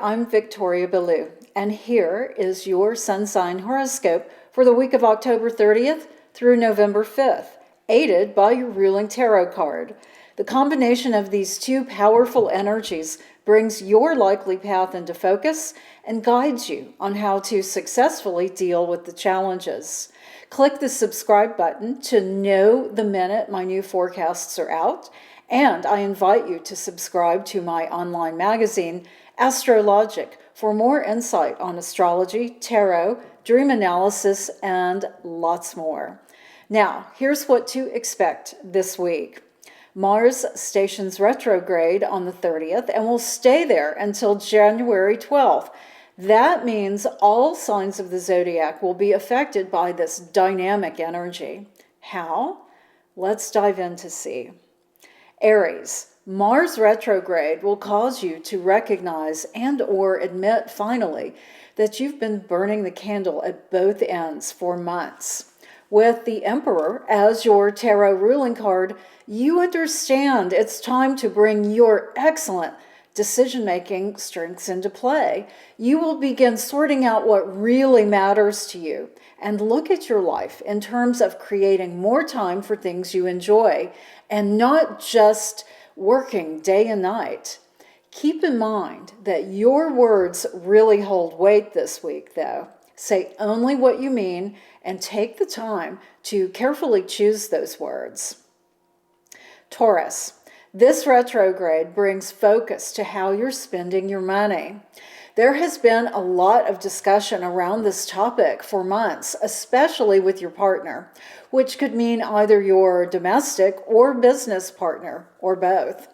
I'm Victoria Ballou, and here is your sun sign horoscope for the week of October 30th through November 5th, aided by your ruling tarot card. The combination of these two powerful energies brings your likely path into focus and guides you on how to successfully deal with the challenges. Click the subscribe button to know the minute my new forecasts are out, and I invite you to subscribe to my online magazine, Astrologic, for more insight on astrology, tarot, dream analysis, and lots more. Now, here's what to expect this week. Mars stations retrograde on the 30th and will stay there until January 12th. That means all signs of the zodiac will be affected by this dynamic energy. How? Let's dive in to see. Aries, Mars retrograde will cause you to recognize and/or admit finally that you've been burning the candle at both ends for months. With the Emperor as your tarot ruling card, you understand it's time to bring your excellent decision-making strengths into play. You will begin sorting out what really matters to you and look at your life in terms of creating more time for things you enjoy and not just working day and night. Keep in mind that your words really hold weight this week, though. Say only what you mean and take the time to carefully choose those words. Taurus, this retrograde brings focus to how you're spending your money. There has been a lot of discussion around this topic for months, especially with your partner, which could mean either your domestic or business partner, or both.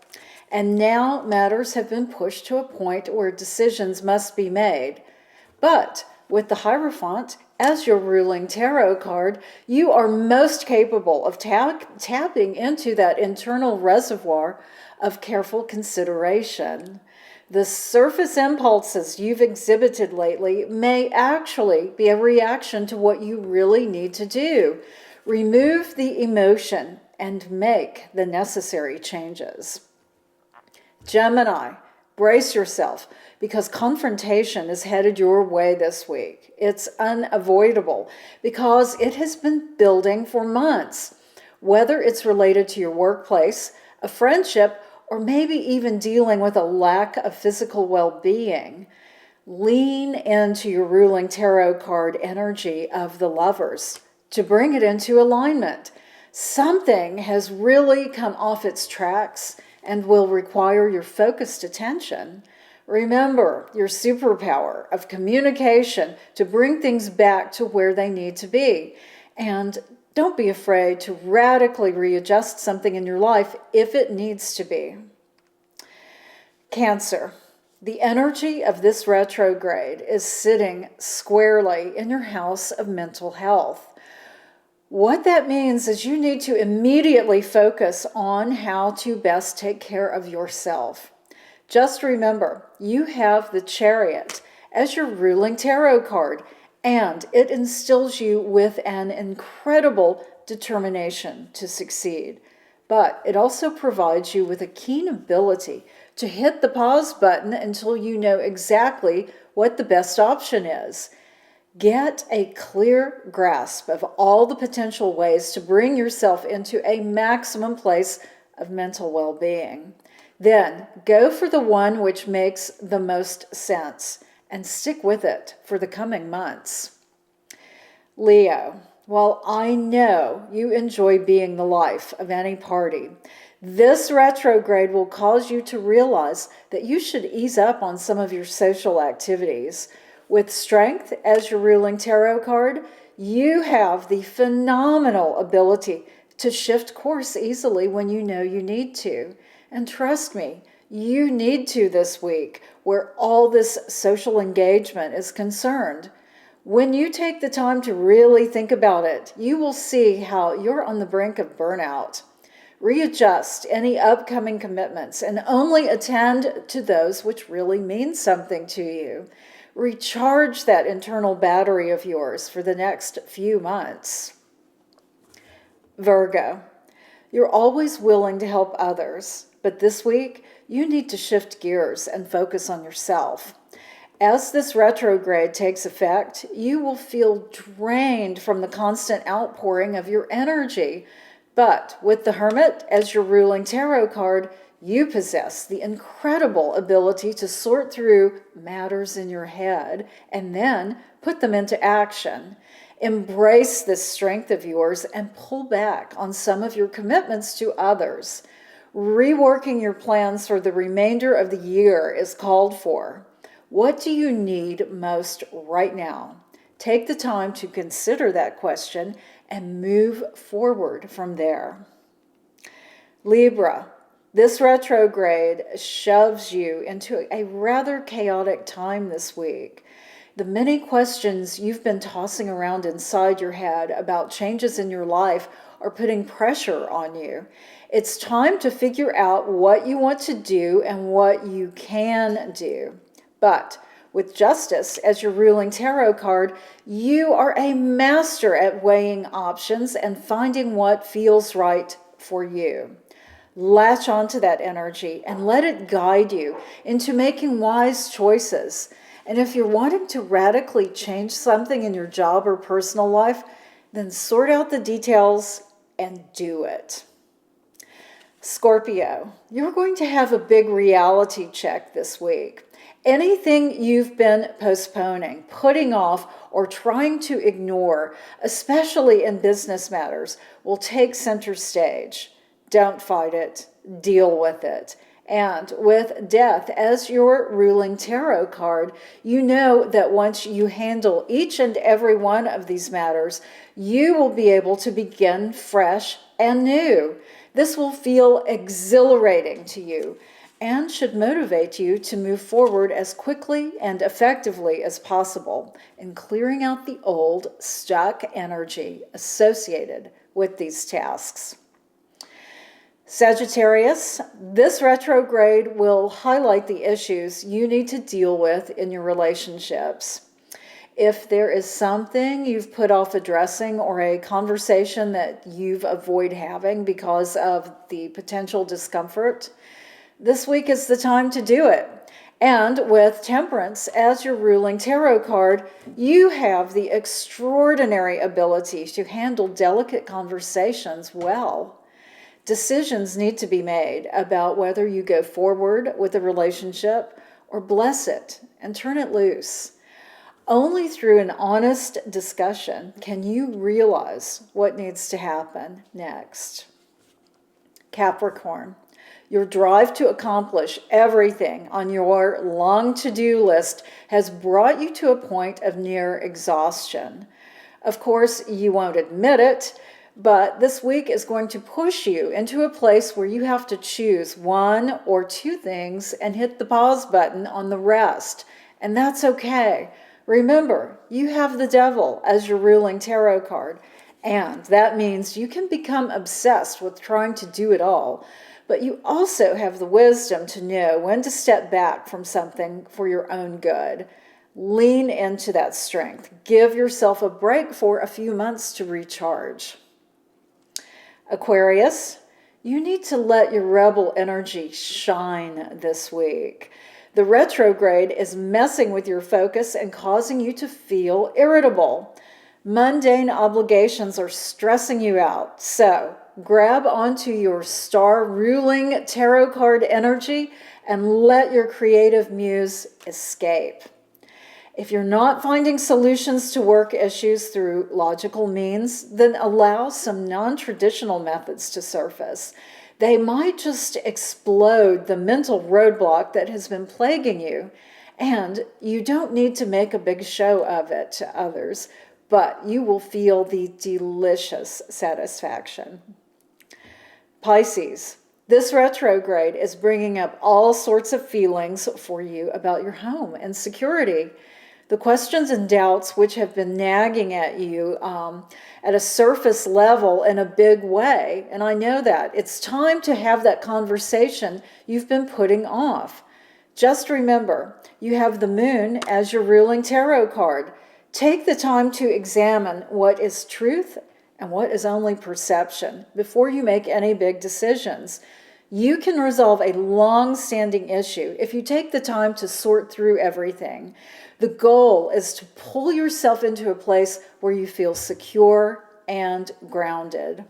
And now matters have been pushed to a point where decisions must be made. But with the Hierophant as your ruling tarot card, you are most capable of tapping into that internal reservoir of careful consideration. The surface impulses you've exhibited lately may actually be a reaction to what you really need to do. Remove the emotion and make the necessary changes. Gemini, brace yourself because confrontation is headed your way this week. It's unavoidable because it has been building for months. Whether it's related to your workplace, a friendship, or maybe even dealing with a lack of physical well-being, lean into your ruling tarot card energy of the Lovers to bring it into alignment. Something has really come off its tracks and will require your focused attention. Remember your superpower of communication to bring things back to where they need to be. And don't be afraid to radically readjust something in your life if it needs to be. Cancer, the energy of this retrograde is sitting squarely in your house of mental health. What that means is you need to immediately focus on how to best take care of yourself. Just remember, you have the Chariot as your ruling tarot card, and it instills you with an incredible determination to succeed. But it also provides you with a keen ability to hit the pause button until you know exactly what the best option is. Get a clear grasp of all the potential ways to bring yourself into a maximum place of mental well-being. Then go for the one which makes the most sense and stick with it for the coming months. Leo, while I know you enjoy being the life of any party, this retrograde will cause you to realize that you should ease up on some of your social activities. With Strength as your ruling tarot card, you have the phenomenal ability to shift course easily when you know you need to. And trust me, you need to this week where all this social engagement is concerned. When you take the time to really think about it, you will see how you're on the brink of burnout. Readjust any upcoming commitments and only attend to those which really mean something to you. Recharge that internal battery of yours for the next few months. Virgo, you're always willing to help others, but this week you need to shift gears and focus on yourself. As this retrograde takes effect, you will feel drained from the constant outpouring of your energy. But with the Hermit as your ruling tarot card, you possess the incredible ability to sort through matters in your head and then put them into action. Embrace this strength of yours and pull back on some of your commitments to others. Reworking your plans for the remainder of the year is called for. What do you need most right now? Take the time to consider that question and move forward from there. Libra, this retrograde shoves you into a rather chaotic time this week. The many questions you've been tossing around inside your head about changes in your life are putting pressure on you. It's time to figure out what you want to do and what you can do. But with Justice as your ruling tarot card, you are a master at weighing options and finding what feels right for you. Latch onto that energy and let it guide you into making wise choices. And if you're wanting to radically change something in your job or personal life, then sort out the details and do it. Scorpio, you're going to have a big reality check this week. Anything you've been postponing, putting off, or trying to ignore, especially in business matters, will take center stage. Don't fight it. Deal with it. And with Death as your ruling tarot card, you know that once you handle each and every one of these matters, you will be able to begin fresh and new. This will feel exhilarating to you and should motivate you to move forward as quickly and effectively as possible in clearing out the old, stuck energy associated with these tasks. Sagittarius, this retrograde will highlight the issues you need to deal with in your relationships. If there is something you've put off addressing or a conversation that you've avoided having because of the potential discomfort, this week is the time to do it. And with Temperance as your ruling tarot card, you have the extraordinary ability to handle delicate conversations well. Decisions need to be made about whether you go forward with a relationship or bless it and turn it loose. Only through an honest discussion can you realize what needs to happen next. Capricorn, your drive to accomplish everything on your long to-do list has brought you to a point of near exhaustion. Of course, you won't admit it, but this week is going to push you into a place where you have to choose one or two things and hit the pause button on the rest. And that's okay. Remember, you have the Devil as your ruling tarot card, and that means you can become obsessed with trying to do it all. But you also have the wisdom to know when to step back from something for your own good. Lean into that strength. Give yourself a break for a few months to recharge. Aquarius, you need to let your rebel energy shine this week. The retrograde is messing with your focus and causing you to feel irritable. Mundane obligations are stressing you out, so grab onto your star ruling tarot card energy and let your creative muse escape. If you're not finding solutions to work issues through logical means, then allow some non-traditional methods to surface. They might just explode the mental roadblock that has been plaguing you, and you don't need to make a big show of it to others, but you will feel the delicious satisfaction. Pisces, this retrograde is bringing up all sorts of feelings for you about your home and security. The questions and doubts which have been nagging at you at a surface level in a big way, and I know that. It's time to have that conversation you've been putting off. Just remember, you have the Moon as your ruling tarot card. Take the time to examine what is truth and what is only perception before you make any big decisions. You can resolve a long-standing issue if you take the time to sort through everything. The goal is to pull yourself into a place where you feel secure and grounded.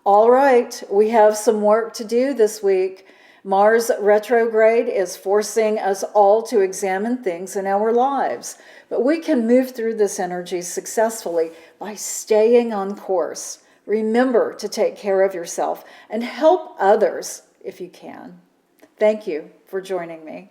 All right, we have some work to do this week. Mars retrograde is forcing us all to examine things in our lives, but we can move through this energy successfully by staying on course. Remember to take care of yourself and help others if you can. Thank you for joining me.